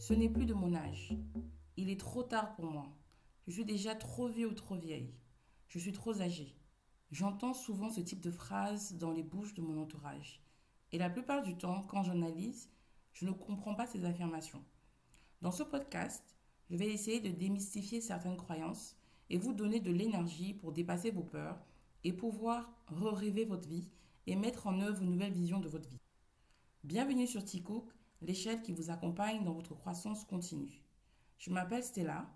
Ce n'est plus de mon âge. Il est trop tard pour moi. Je suis déjà trop vieux ou trop vieille. Je suis trop âgée. J'entends souvent ce type de phrases dans les bouches de mon entourage. Et la plupart du temps, quand j'analyse, je ne comprends pas ces affirmations. Dans ce podcast, je vais essayer de démystifier certaines croyances et vous donner de l'énergie pour dépasser vos peurs et pouvoir rêver votre vie et mettre en œuvre une nouvelle vision de votre vie. Bienvenue sur T-Cook, l'échelle qui vous accompagne dans votre croissance continue. Je m'appelle Stella,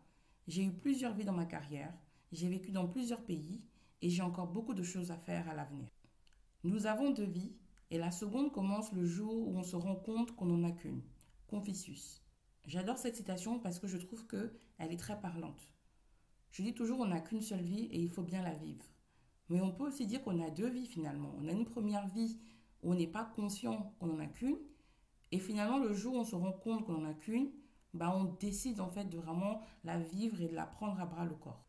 j'ai eu plusieurs vies dans ma carrière, j'ai vécu dans plusieurs pays et j'ai encore beaucoup de choses à faire à l'avenir. Nous avons deux vies et la seconde commence le jour où on se rend compte qu'on n'en a qu'une. Confucius. J'adore cette citation parce que je trouve qu'elle est très parlante. Je dis toujours on n'a qu'une seule vie et il faut bien la vivre. Mais on peut aussi dire qu'on a deux vies finalement. On a une première vie où on n'est pas conscient qu'on n'en a qu'une. Et finalement, le jour où on se rend compte qu'on n'en a qu'une, on décide en fait de vraiment la vivre et de la prendre à bras le corps.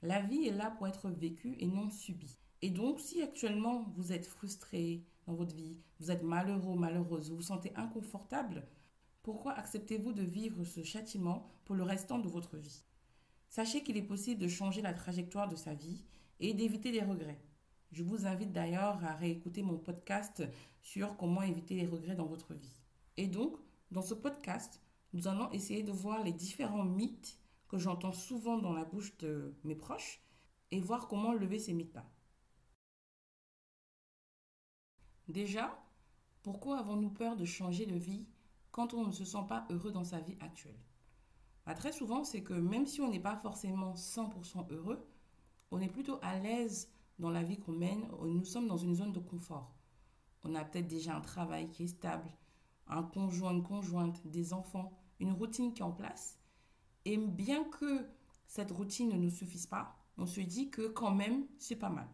La vie est là pour être vécue et non subie. Et donc, si actuellement vous êtes frustré dans votre vie, vous êtes malheureux, malheureuse, vous vous sentez inconfortable, pourquoi acceptez-vous de vivre ce châtiment pour le restant de votre vie? Sachez qu'il est possible de changer la trajectoire de sa vie et d'éviter les regrets. Je vous invite d'ailleurs à réécouter mon podcast sur comment éviter les regrets dans votre vie. Et donc, dans ce podcast, nous allons essayer de voir les différents mythes que j'entends souvent dans la bouche de mes proches et voir comment lever ces mythes-là. Déjà, pourquoi avons-nous peur de changer de vie quand on ne se sent pas heureux dans sa vie actuelle? Très souvent, c'est que même si on n'est pas forcément 100% heureux, on est plutôt à l'aise dans la vie qu'on mène, nous sommes dans une zone de confort. On a peut-être déjà un travail qui est stable, un conjoint, une conjointe, des enfants, une routine qui est en place. Et bien que cette routine ne nous suffise pas, on se dit que quand même, c'est pas mal.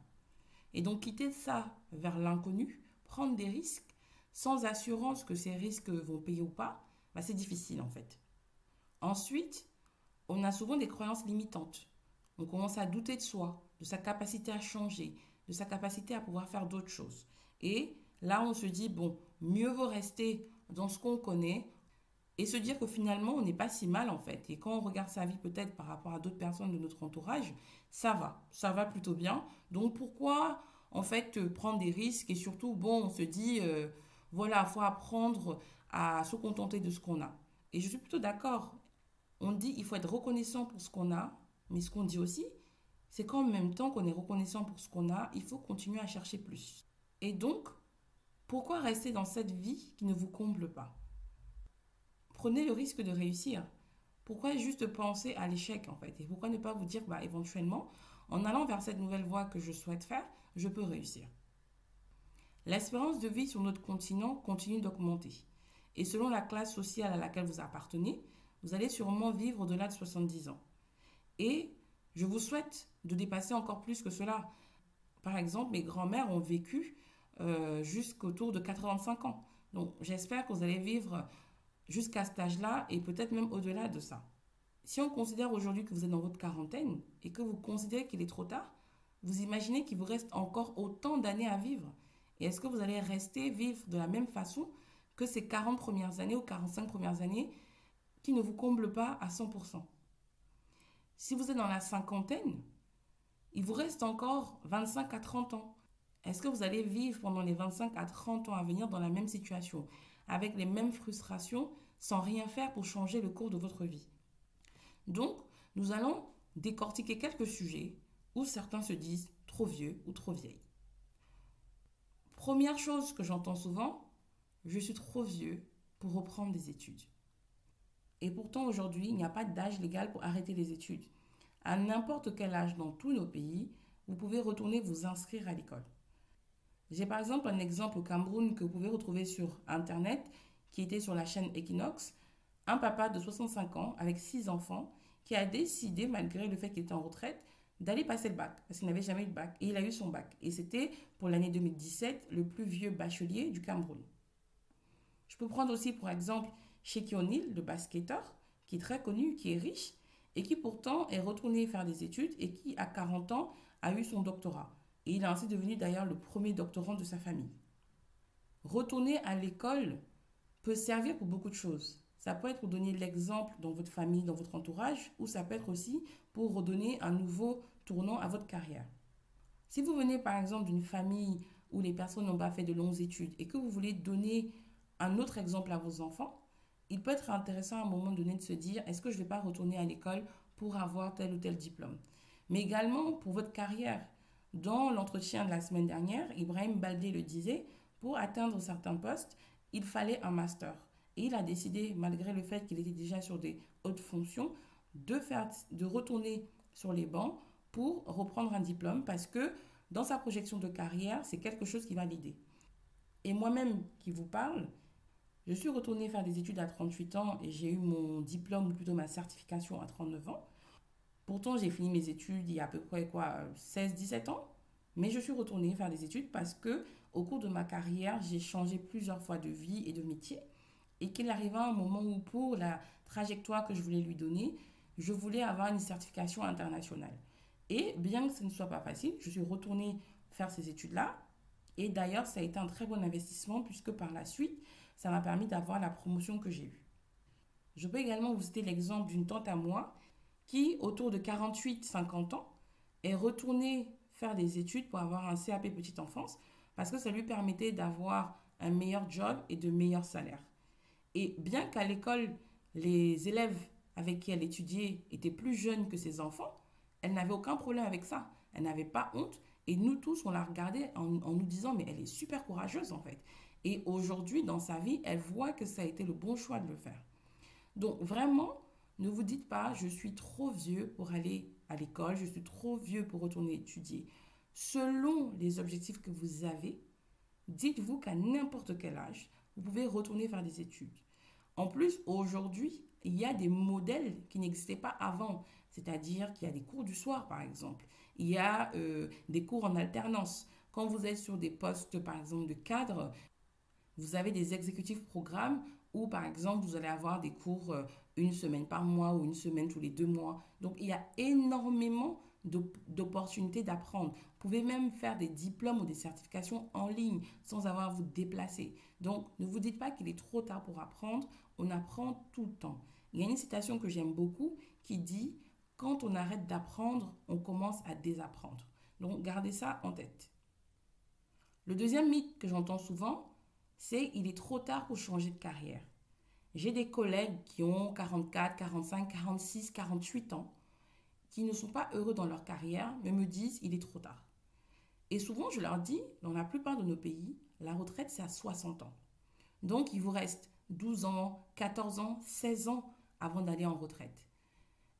Et donc quitter ça vers l'inconnu, prendre des risques, sans assurance que ces risques vont payer ou pas, c'est difficile en fait. Ensuite, on a souvent des croyances limitantes. On commence à douter de soi, de sa capacité à changer, de sa capacité à pouvoir faire d'autres choses. Et là, on se dit, mieux vaut rester dans ce qu'on connaît et se dire que finalement, on n'est pas si mal en fait. Et quand on regarde sa vie peut-être par rapport à d'autres personnes de notre entourage, ça va plutôt bien. Donc pourquoi en fait prendre des risques et surtout, on se dit, il faut apprendre à se contenter de ce qu'on a. Et je suis plutôt d'accord. On dit il faut être reconnaissant pour ce qu'on a, mais ce qu'on dit aussi, c'est qu'en même temps qu'on est reconnaissant pour ce qu'on a, il faut continuer à chercher plus. Et donc, pourquoi rester dans cette vie qui ne vous comble pas? Prenez le risque de réussir. Pourquoi juste penser à l'échec en fait? Et pourquoi ne pas vous dire, éventuellement, en allant vers cette nouvelle voie que je souhaite faire, je peux réussir. L'espérance de vie sur notre continent continue d'augmenter. Et selon la classe sociale à laquelle vous appartenez, vous allez sûrement vivre au-delà de 70 ans. Et je vous souhaite de dépasser encore plus que cela. Par exemple, mes grands-mères ont vécu jusqu'autour de 85 ans. Donc, j'espère que vous allez vivre jusqu'à cet âge-là et peut-être même au-delà de ça. Si on considère aujourd'hui que vous êtes dans votre quarantaine et que vous considérez qu'il est trop tard, vous imaginez qu'il vous reste encore autant d'années à vivre. Et est-ce que vous allez rester vivre de la même façon que ces 40 premières années ou 45 premières années qui ne vous comblent pas à 100%? Si vous êtes dans la cinquantaine, il vous reste encore 25 à 30 ans. Est-ce que vous allez vivre pendant les 25 à 30 ans à venir dans la même situation, avec les mêmes frustrations, sans rien faire pour changer le cours de votre vie? Donc, nous allons décortiquer quelques sujets où certains se disent trop vieux ou trop vieille. Première chose que j'entends souvent, je suis trop vieux pour reprendre des études. Et pourtant, aujourd'hui, il n'y a pas d'âge légal pour arrêter les études. À n'importe quel âge dans tous nos pays, vous pouvez retourner vous inscrire à l'école. J'ai par exemple un exemple au Cameroun que vous pouvez retrouver sur Internet, qui était sur la chaîne Equinox. Un papa de 65 ans avec 6 enfants qui a décidé, malgré le fait qu'il était en retraite, d'aller passer le bac, parce qu'il n'avait jamais eu de bac. Et il a eu son bac. Et c'était, pour l'année 2017, le plus vieux bachelier du Cameroun. Je peux prendre aussi, pour exemple, Shaquille O'Neal, le basketteur, qui est très connu, qui est riche, et qui pourtant est retourné faire des études et qui, à 40 ans, a eu son doctorat. Et il est ainsi devenu d'ailleurs le premier doctorant de sa famille. Retourner à l'école peut servir pour beaucoup de choses. Ça peut être pour donner l'exemple dans votre famille, dans votre entourage, ou ça peut être aussi pour redonner un nouveau tournant à votre carrière. Si vous venez par exemple d'une famille où les personnes n'ont pas fait de longues études et que vous voulez donner un autre exemple à vos enfants, il peut être intéressant à un moment donné de se dire, est-ce que je ne vais pas retourner à l'école pour avoir tel ou tel diplôme? Mais également pour votre carrière. Dans l'entretien de la semaine dernière, Ibrahim Baldé le disait, pour atteindre certains postes, il fallait un master. Et il a décidé, malgré le fait qu'il était déjà sur des hautes fonctions, de retourner sur les bancs pour reprendre un diplôme parce que dans sa projection de carrière, c'est quelque chose qui va l'aider. Et moi-même qui vous parle, je suis retournée faire des études à 38 ans et j'ai eu mon diplôme, ou plutôt ma certification à 39 ans. Pourtant, j'ai fini mes études il y a à peu près 16-17 ans. Mais je suis retournée faire des études parce que au cours de ma carrière, j'ai changé plusieurs fois de vie et de métier. Et qu'il arriva un moment où, pour la trajectoire que je voulais lui donner, je voulais avoir une certification internationale. Et bien que ce ne soit pas facile, je suis retournée faire ces études-là. Et d'ailleurs, ça a été un très bon investissement puisque par la suite, ça m'a permis d'avoir la promotion que j'ai eue. Je peux également vous citer l'exemple d'une tante à moi qui, autour de 48-50 ans, est retournée faire des études pour avoir un CAP petite enfance parce que ça lui permettait d'avoir un meilleur job et de meilleurs salaires. Et bien qu'à l'école, les élèves avec qui elle étudiait étaient plus jeunes que ses enfants, elle n'avait aucun problème avec ça. Elle n'avait pas honte. Et nous tous, on la regardait en nous disant, mais elle est super courageuse en fait. Et aujourd'hui, dans sa vie, elle voit que ça a été le bon choix de le faire. Donc vraiment, ne vous dites pas, je suis trop vieux pour aller à l'école, je suis trop vieux pour retourner étudier. Selon les objectifs que vous avez, dites-vous qu'à n'importe quel âge, vous pouvez retourner faire des études. En plus, aujourd'hui, il y a des modèles qui n'existaient pas avant. C'est-à-dire qu'il y a des cours du soir, par exemple. Il y a des cours en alternance. Quand vous êtes sur des postes, par exemple, de cadre, vous avez des exécutifs programmes où, par exemple, vous allez avoir des cours une semaine par mois ou une semaine tous les 2 mois. Donc, il y a énormément d'opportunités d'apprendre. Vous pouvez même faire des diplômes ou des certifications en ligne sans avoir à vous déplacer. Donc, ne vous dites pas qu'il est trop tard pour apprendre. On apprend tout le temps. Il y a une citation que j'aime beaucoup qui dit « Quand on arrête d'apprendre, on commence à désapprendre ». Donc, gardez ça en tête. Le deuxième mythe que j'entends souvent, c'est « il est trop tard pour changer de carrière ». J'ai des collègues qui ont 44, 45, 46, 48 ans qui ne sont pas heureux dans leur carrière, mais me disent il est trop tard. Et souvent, je leur dis, dans la plupart de nos pays, la retraite, c'est à 60 ans. Donc, il vous reste 12 ans, 14 ans, 16 ans avant d'aller en retraite.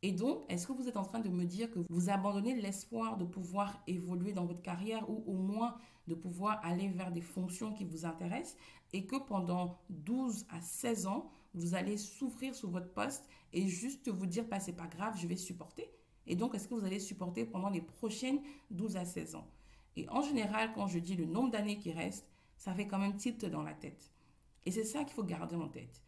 Et donc, est-ce que vous êtes en train de me dire que vous abandonnez l'espoir de pouvoir évoluer dans votre carrière ou au moins de pouvoir aller vers des fonctions qui vous intéressent et que pendant 12 à 16 ans, vous allez souffrir sur votre poste et juste vous dire, bah, c'est pas grave, je vais supporter. Et donc, est-ce que vous allez supporter pendant les prochaines 12 à 16 ans? Et en général, quand je dis le nombre d'années qui restent, ça fait quand même tilt dans la tête. Et c'est ça qu'il faut garder en tête.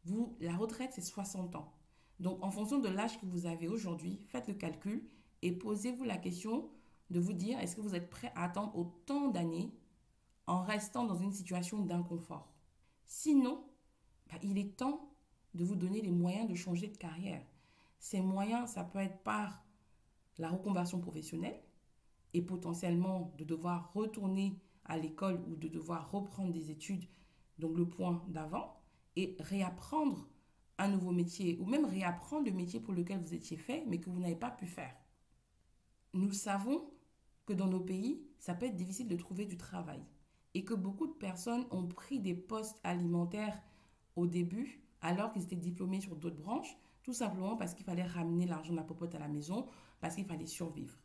Vous, la retraite, c'est 60 ans. Donc, en fonction de l'âge que vous avez aujourd'hui, faites le calcul et posez-vous la question de vous dire, est-ce que vous êtes prêt à attendre autant d'années en restant dans une situation d'inconfort? Sinon, bah, il est temps de vous donner les moyens de changer de carrière. Ces moyens, ça peut être par la reconversion professionnelle et potentiellement de devoir retourner à l'école ou de devoir reprendre des études, donc le point d'avant, et réapprendre un nouveau métier ou même réapprendre le métier pour lequel vous étiez fait mais que vous n'avez pas pu faire. Nous savons que dans nos pays, ça peut être difficile de trouver du travail et que beaucoup de personnes ont pris des postes alimentaires au début alors qu'ils étaient diplômés sur d'autres branches, tout simplement parce qu'il fallait ramener l'argent de la popote à la maison, parce qu'il fallait survivre.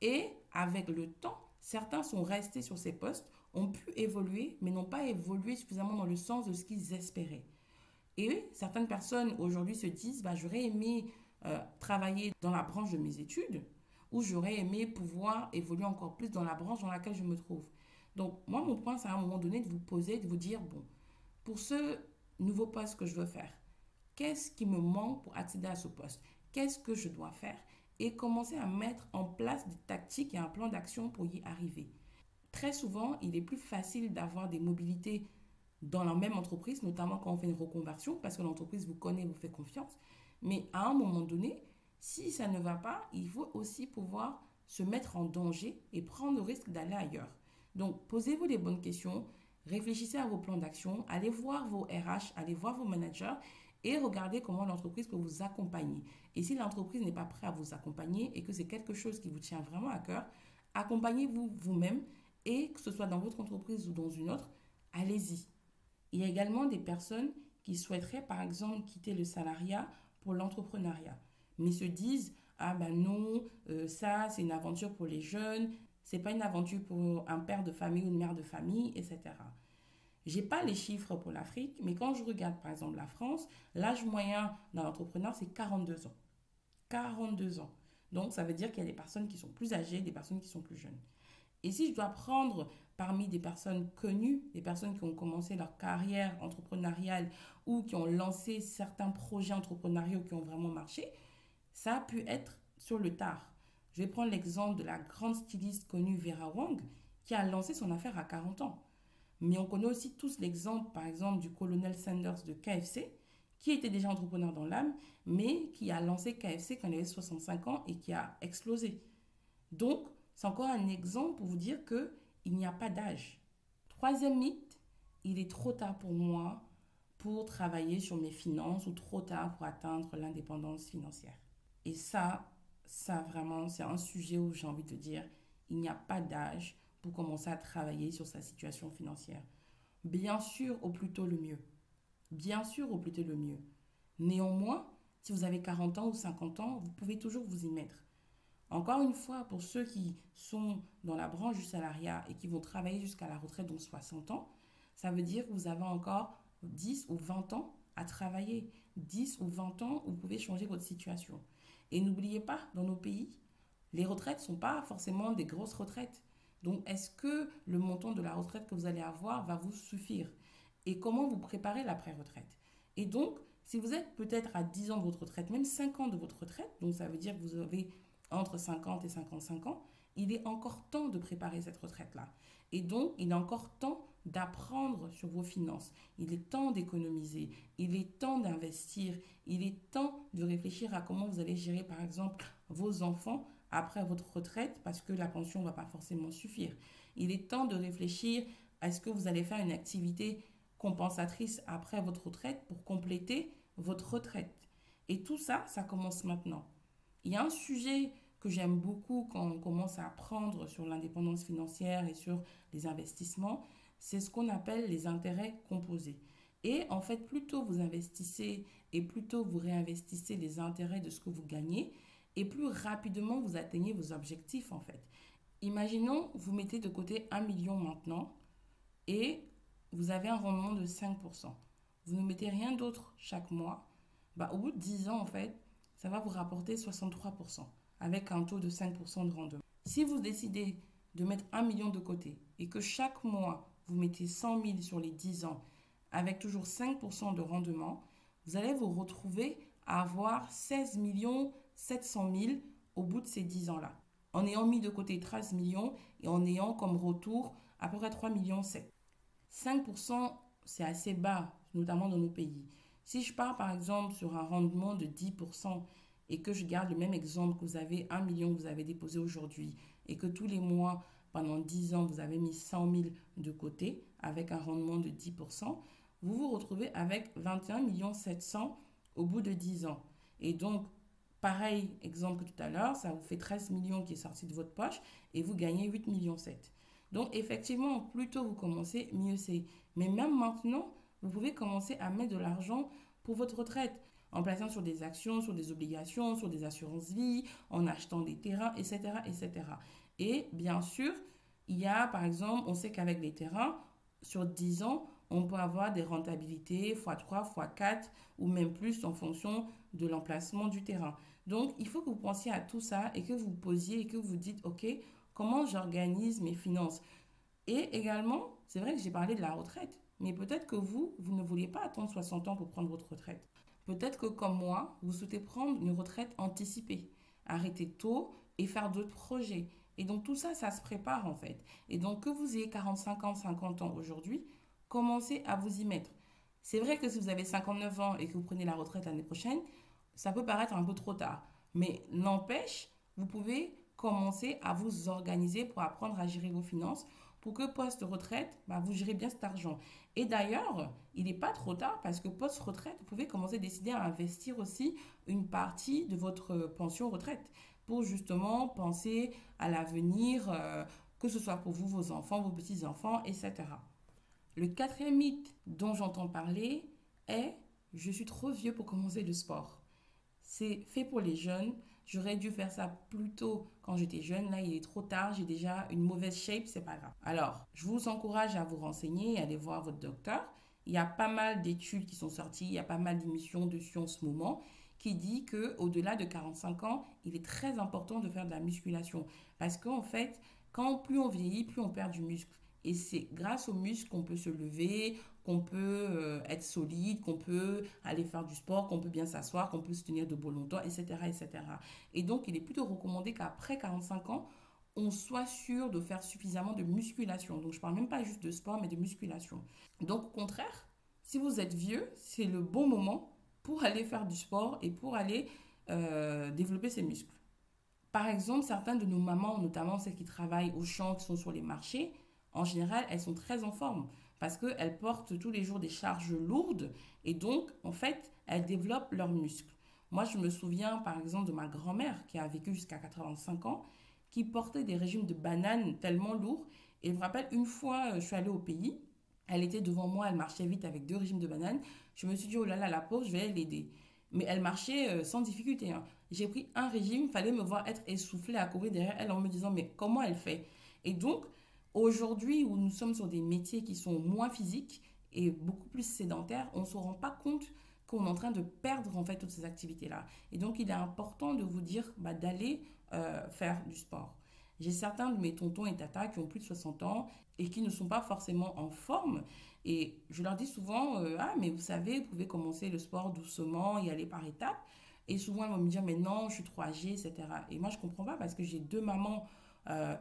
Et avec le temps, certains sont restés sur ces postes, ont pu évoluer, mais n'ont pas évolué suffisamment dans le sens de ce qu'ils espéraient. Et certaines personnes aujourd'hui se disent, bah, j'aurais aimé travailler dans la branche de mes études ou j'aurais aimé pouvoir évoluer encore plus dans la branche dans laquelle je me trouve. Donc, moi, mon point, c'est à un moment donné de vous poser, de vous dire, bon, pour ce nouveau poste que je veux faire, qu'est-ce qui me manque pour accéder à ce poste? Qu'est-ce que je dois faire? Et commencer à mettre en place des tactiques et un plan d'action pour y arriver. Très souvent, il est plus facile d'avoir des mobilités dans la même entreprise, notamment quand on fait une reconversion, parce que l'entreprise vous connaît, vous fait confiance. Mais à un moment donné, si ça ne va pas, il faut aussi pouvoir se mettre en danger et prendre le risque d'aller ailleurs. Donc, posez-vous les bonnes questions, réfléchissez à vos plans d'action, allez voir vos RH, allez voir vos managers et regardez comment l'entreprise peut vous accompagner. Et si l'entreprise n'est pas prête à vous accompagner et que c'est quelque chose qui vous tient vraiment à cœur, accompagnez-vous vous-même et que ce soit dans votre entreprise ou dans une autre, allez-y. Il y a également des personnes qui souhaiteraient par exemple quitter le salariat pour l'entrepreneuriat, mais se disent ah ben non, ça c'est une aventure pour les jeunes, c'est pas une aventure pour un père de famille ou une mère de famille, etc. J'ai pas les chiffres pour l'Afrique, mais quand je regarde par exemple la France, l'âge moyen d'un entrepreneur c'est 42 ans. 42 ans. Donc ça veut dire qu'il y a des personnes qui sont plus âgées, des personnes qui sont plus jeunes. Et si je dois prendre parmi des personnes connues, des personnes qui ont commencé leur carrière entrepreneuriale ou qui ont lancé certains projets entrepreneuriaux qui ont vraiment marché, ça a pu être sur le tard. Je vais prendre l'exemple de la grande styliste connue Vera Wang qui a lancé son affaire à 40 ans. Mais on connaît aussi tous l'exemple, par exemple, du colonel Sanders de KFC, qui était déjà entrepreneur dans l'âme, mais qui a lancé KFC quand il avait 65 ans et qui a explosé. Donc, c'est encore un exemple pour vous dire qu'il n'y a pas d'âge. Troisième mythe, il est trop tard pour moi pour travailler sur mes finances ou trop tard pour atteindre l'indépendance financière. Et ça vraiment, c'est un sujet où j'ai envie de dire, il n'y a pas d'âge pour commencer à travailler sur sa situation financière. Bien sûr, au plus tôt le mieux. Bien sûr, au plus tôt le mieux. Néanmoins, si vous avez 40 ans ou 50 ans, vous pouvez toujours vous y mettre. Encore une fois, pour ceux qui sont dans la branche du salariat et qui vont travailler jusqu'à la retraite, donc 60 ans, ça veut dire que vous avez encore 10 ou 20 ans à travailler. 10 ou 20 ans où vous pouvez changer votre situation. Et n'oubliez pas, dans nos pays, les retraites ne sont pas forcément des grosses retraites. Donc, est-ce que le montant de la retraite que vous allez avoir va vous suffire? Et comment vous préparez l'après-retraite? Et donc, si vous êtes peut-être à 10 ans de votre retraite, même 5 ans de votre retraite, donc ça veut dire que vous avez entre 50 et 55 ans, il est encore temps de préparer cette retraite-là. Et donc, il est encore temps d'apprendre sur vos finances. Il est temps d'économiser. Il est temps d'investir. Il est temps de réfléchir à comment vous allez gérer, par exemple, vos enfants après votre retraite parce que la pension ne va pas forcément suffire. Il est temps de réfléchir à ce que vous allez faire une activité compensatrice après votre retraite pour compléter votre retraite. Et tout ça, ça commence maintenant. Il y a un sujet que j'aime beaucoup quand on commence à apprendre sur l'indépendance financière et sur les investissements, c'est ce qu'on appelle les intérêts composés. Et en fait, plus tôt vous investissez et plus tôt vous réinvestissez les intérêts de ce que vous gagnez, et plus rapidement vous atteignez vos objectifs en fait. Imaginons, vous mettez de côté 1 million maintenant et vous avez un rendement de 5%. Vous ne mettez rien d'autre chaque mois. Au bout de 10 ans, en fait, ça va vous rapporter 63% avec un taux de 5% de rendement. Si vous décidez de mettre 1 million de côté et que chaque mois, vous mettez 100 000 sur les 10 ans avec toujours 5% de rendement, vous allez vous retrouver à avoir 16 700 000 au bout de ces 10 ans-là, en ayant mis de côté 13 millions et en ayant comme retour à peu près 3 millions 7. 5%, c'est assez bas, notamment dans nos pays. Si je pars par exemple sur un rendement de 10% et que je garde le même exemple que vous avez 1 million que vous avez déposé aujourd'hui et que tous les mois, pendant 10 ans, vous avez mis 100 000 de côté avec un rendement de 10%, vous vous retrouvez avec 21 700 000 au bout de 10 ans. Et donc, pareil exemple que tout à l'heure, ça vous fait 13 millions qui est sorti de votre poche et vous gagnez 8 millions 7. Donc, effectivement, plus tôt vous commencez, mieux c'est. Mais même maintenant, vous pouvez commencer à mettre de l'argent pour votre retraite en plaçant sur des actions, sur des obligations, sur des assurances-vie, en achetant des terrains, etc., etc. Et bien sûr, il y a, par exemple, on sait qu'avec les terrains, sur 10 ans, on peut avoir des rentabilités x3, x4 ou même plus en fonction de l'emplacement du terrain. Donc, il faut que vous pensiez à tout ça et que vous vous posiez et que vous vous dites, OK, comment j'organise mes finances? Et également, c'est vrai que j'ai parlé de la retraite, mais peut-être que vous ne vouliez pas attendre 60 ans pour prendre votre retraite. Peut-être que comme moi, vous souhaitez prendre une retraite anticipée, arrêter tôt et faire d'autres projets. Et donc tout ça, ça se prépare en fait. Et donc que vous ayez 45 ans, 50 ans aujourd'hui, commencez à vous y mettre. C'est vrai que si vous avez 59 ans et que vous prenez la retraite l'année prochaine, ça peut paraître un peu trop tard. Mais n'empêche, vous pouvez commencer à vous organiser pour apprendre à gérer vos finances pour que post-retraite, vous gérez bien cet argent. Et d'ailleurs, il n'est pas trop tard parce que post-retraite, vous pouvez commencer à décider à investir aussi une partie de votre pension retraite pour justement penser à l'avenir, que ce soit pour vous, vos enfants, vos petits-enfants, etc. Le quatrième mythe dont j'entends parler est je suis trop vieux pour commencer le sport. C'est fait pour les jeunes. J'aurais dû faire ça plus tôt quand j'étais jeune. Là, il est trop tard. J'ai déjà une mauvaise shape. C'est pas grave. Alors, je vous encourage à vous renseigner et aller voir votre docteur. Il y a pas mal d'études qui sont sorties. Il y a pas mal d'émissions dessus en ce moment qui dit que au-delà de 45 ans, il est très important de faire de la musculation. Parce qu'en fait, plus on vieillit, plus on perd du muscle. Et c'est grâce aux muscles qu'on peut se lever, qu'on peut être solide, qu'on peut aller faire du sport, qu'on peut bien s'asseoir, qu'on peut se tenir debout longtemps, etc., etc. Et donc, il est plutôt recommandé qu'après 45 ans, on soit sûr de faire suffisamment de musculation. Donc, je ne parle même pas juste de sport, mais de musculation. Donc, au contraire, si vous êtes vieux, c'est le bon moment pour aller faire du sport et pour aller développer ses muscles. Par exemple, certaines de nos mamans, notamment celles qui travaillent au champ, qui sont sur les marchés, en général, elles sont très en forme parce qu'elles portent tous les jours des charges lourdes et donc, en fait, elles développent leurs muscles. Moi, je me souviens, par exemple, de ma grand-mère qui a vécu jusqu'à 85 ans, qui portait des régimes de bananes tellement lourds. Et je me rappelle, une fois, je suis allée au pays, elle était devant moi, elle marchait vite avec 2 régimes de bananes. Je me suis dit, oh là là, la pauvre, je vais l'aider. Mais elle marchait sans difficulté, hein. J'ai pris un régime, il fallait me voir être essoufflée à courir derrière elle en me disant, mais comment elle fait? Et donc, aujourd'hui, où nous sommes sur des métiers qui sont moins physiques et beaucoup plus sédentaires, on ne se rend pas compte qu'on est en train de perdre en fait toutes ces activités-là. Et donc, il est important de vous dire d'aller faire du sport. J'ai certains de mes tontons et tatas qui ont plus de 60 ans et qui ne sont pas forcément en forme. Et je leur dis souvent, ah, mais vous savez, vous pouvez commencer le sport doucement, y aller par étapes. Et souvent, elles vont me dire, mais non, je suis trop âgée, etc. Et moi, je ne comprends pas parce que j'ai 2 mamans,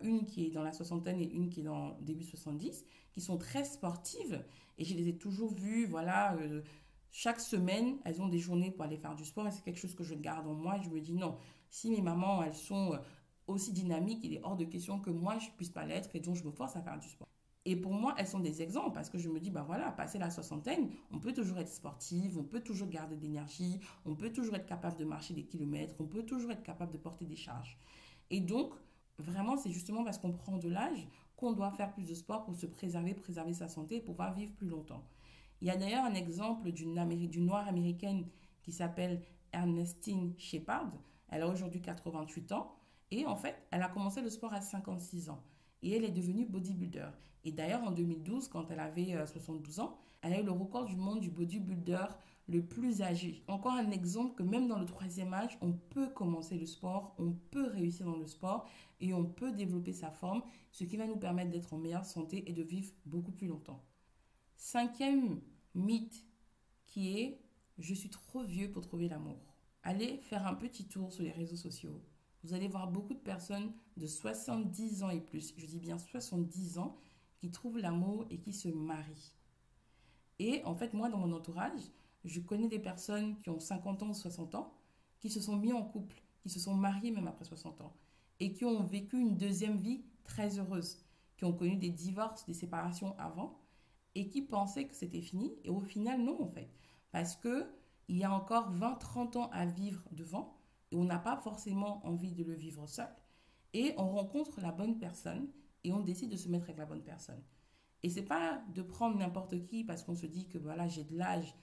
une qui est dans la soixantaine et une qui est dans début 70, qui sont très sportives. Et je les ai toujours vues, voilà, chaque semaine, elles ont des journées pour aller faire du sport. Et c'est quelque chose que je garde en moi. Et je me dis, non, si mes mamans, elles sont aussi dynamiques, il est hors de question que moi, je ne puisse pas l'être. Et donc, je me force à faire du sport. Et pour moi, elles sont des exemples parce que je me dis, voilà, passer la soixantaine, on peut toujours être sportive, on peut toujours garder de l'énergie, on peut toujours être capable de marcher des kilomètres, on peut toujours être capable de porter des charges. Et donc, vraiment, c'est justement parce qu'on prend de l'âge qu'on doit faire plus de sport pour se préserver sa santé et pouvoir vivre plus longtemps. Il y a d'ailleurs un exemple d'une noire américaine qui s'appelle Ernestine Shepard. Elle a aujourd'hui 88 ans et en fait, elle a commencé le sport à 56 ans et elle est devenue bodybuilder. Et d'ailleurs, en 2012, quand elle avait 72 ans, elle a eu le record du monde du bodybuilder le plus âgé. Encore un exemple que même dans le troisième âge, on peut commencer le sport, on peut réussir dans le sport et on peut développer sa forme, ce qui va nous permettre d'être en meilleure santé et de vivre beaucoup plus longtemps. Cinquième mythe qui est « je suis trop vieux pour trouver l'amour ». Allez faire un petit tour sur les réseaux sociaux. Vous allez voir beaucoup de personnes de 70 ans et plus, je dis bien 70 ans, qui trouvent l'amour et qui se marient. Et en fait, moi, dans mon entourage, je connais des personnes qui ont 50 ans ou 60 ans, qui se sont mis en couple, qui se sont mariés même après 60 ans, et qui ont vécu une deuxième vie très heureuse, qui ont connu des divorces, des séparations avant, et qui pensaient que c'était fini, et au final, non, en fait. Parce qu'il y a encore 20-30 ans à vivre devant, et on n'a pas forcément envie de le vivre seul, et on rencontre la bonne personne, et on décide de se mettre avec la bonne personne. Et c'est pas de prendre n'importe qui parce qu'on se dit que voilà, j'ai de l'âge,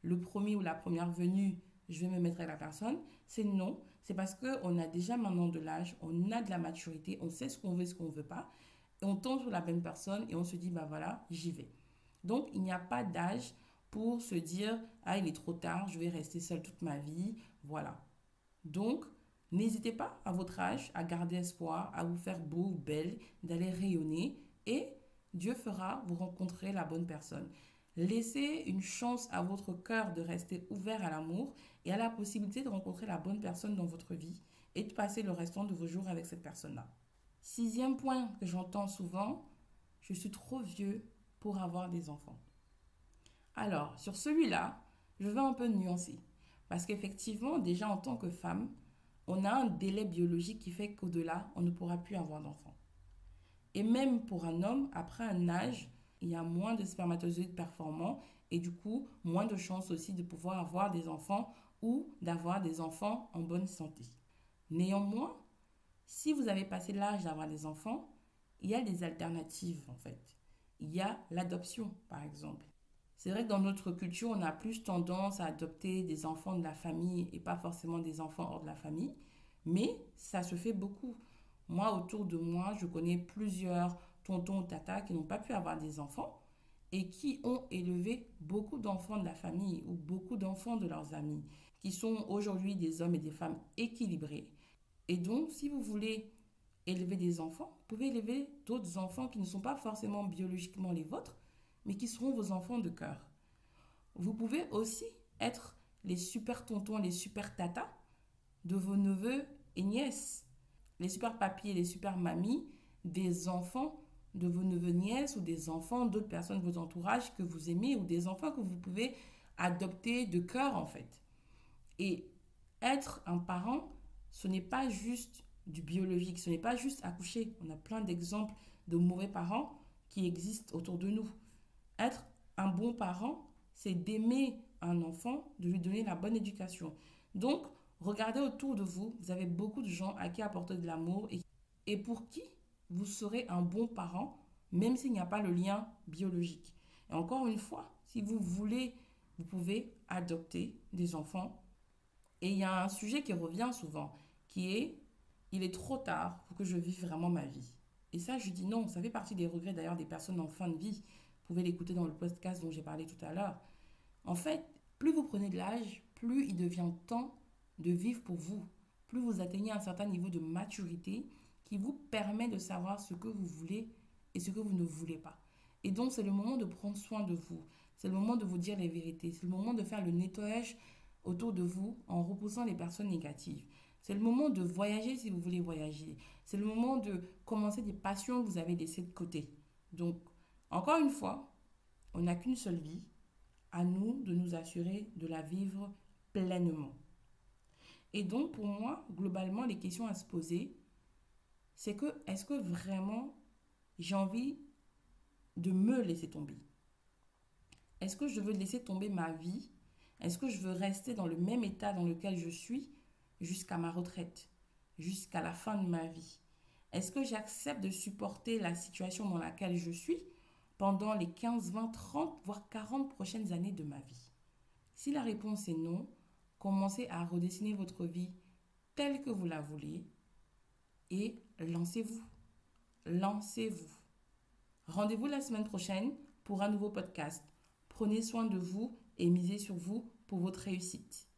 le premier ou la première venue, je vais me mettre avec la personne. C'est non, c'est parce qu'on a déjà maintenant de l'âge, on a de la maturité, on sait ce qu'on veut et ce qu'on ne veut pas. Et on tombe sur la bonne personne et on se dit, voilà, j'y vais. Donc, il n'y a pas d'âge pour se dire, ah, il est trop tard, je vais rester seule toute ma vie. Voilà. Donc, n'hésitez pas à votre âge à garder espoir, à vous faire beau ou belle, d'aller rayonner et Dieu fera, vous rencontrerez la bonne personne. Laissez une chance à votre cœur de rester ouvert à l'amour et à la possibilité de rencontrer la bonne personne dans votre vie et de passer le restant de vos jours avec cette personne-là. Sixième point que j'entends souvent, je suis trop vieux pour avoir des enfants. Alors, sur celui-là, je vais un peu nuancer. Parce qu'effectivement, déjà en tant que femme, on a un délai biologique qui fait qu'au-delà, on ne pourra plus avoir d'enfants. Et même pour un homme, après un âge, il y a moins de spermatozoïdes performants et du coup, moins de chances aussi de pouvoir avoir des enfants ou d'avoir des enfants en bonne santé. Néanmoins, si vous avez passé l'âge d'avoir des enfants, il y a des alternatives en fait. Il y a l'adoption par exemple. C'est vrai que dans notre culture, on a plus tendance à adopter des enfants de la famille et pas forcément des enfants hors de la famille, mais ça se fait beaucoup. Moi, autour de moi, je connais plusieurs tontons ou tatas qui n'ont pas pu avoir des enfants et qui ont élevé beaucoup d'enfants de la famille ou beaucoup d'enfants de leurs amis, qui sont aujourd'hui des hommes et des femmes équilibrés. Et donc, si vous voulez élever des enfants, vous pouvez élever d'autres enfants qui ne sont pas forcément biologiquement les vôtres, mais qui seront vos enfants de cœur. Vous pouvez aussi être les super tontons, les super tatas de vos neveux et nièces, les super papis et les super mamies des enfants de vos neveux nièces ou des enfants d'autres personnes de votre entourage que vous aimez ou des enfants que vous pouvez adopter de cœur en fait. Et être un parent, ce n'est pas juste du biologique, ce n'est pas juste accoucher. On a plein d'exemples de mauvais parents qui existent autour de nous. Être un bon parent, c'est d'aimer un enfant, de lui donner la bonne éducation. Donc, regardez autour de vous, vous avez beaucoup de gens à qui apporter de l'amour et pour qui vous serez un bon parent, même s'il n'y a pas le lien biologique. Et encore une fois, si vous voulez, vous pouvez adopter des enfants. Et il y a un sujet qui revient souvent, qui est, il est trop tard pour que je vive vraiment ma vie. Et ça, je dis non, ça fait partie des regrets d'ailleurs des personnes en fin de vie. Vous pouvez l'écouter dans le podcast dont j'ai parlé tout à l'heure. En fait, plus vous prenez de l'âge, plus il devient temps de vivre pour vous. Plus vous atteignez un certain niveau de maturité qui vous permet de savoir ce que vous voulez et ce que vous ne voulez pas. Et donc, c'est le moment de prendre soin de vous. C'est le moment de vous dire les vérités. C'est le moment de faire le nettoyage autour de vous en repoussant les personnes négatives. C'est le moment de voyager si vous voulez voyager. C'est le moment de commencer des passions que vous avez laissées de côté. Donc, encore une fois, on n'a qu'une seule vie. À nous de nous assurer de la vivre pleinement. Et donc, pour moi, globalement, les questions à se poser, c'est que est-ce que vraiment j'ai envie de me laisser tomber? Est-ce que je veux laisser tomber ma vie? Est-ce que je veux rester dans le même état dans lequel je suis jusqu'à ma retraite, jusqu'à la fin de ma vie? Est-ce que j'accepte de supporter la situation dans laquelle je suis pendant les 15, 20, 30, voire 40 prochaines années de ma vie? Si la réponse est non, commencez à redessiner votre vie telle que vous la voulez et lancez-vous. Lancez-vous. Rendez-vous la semaine prochaine pour un nouveau podcast. Prenez soin de vous et misez sur vous pour votre réussite.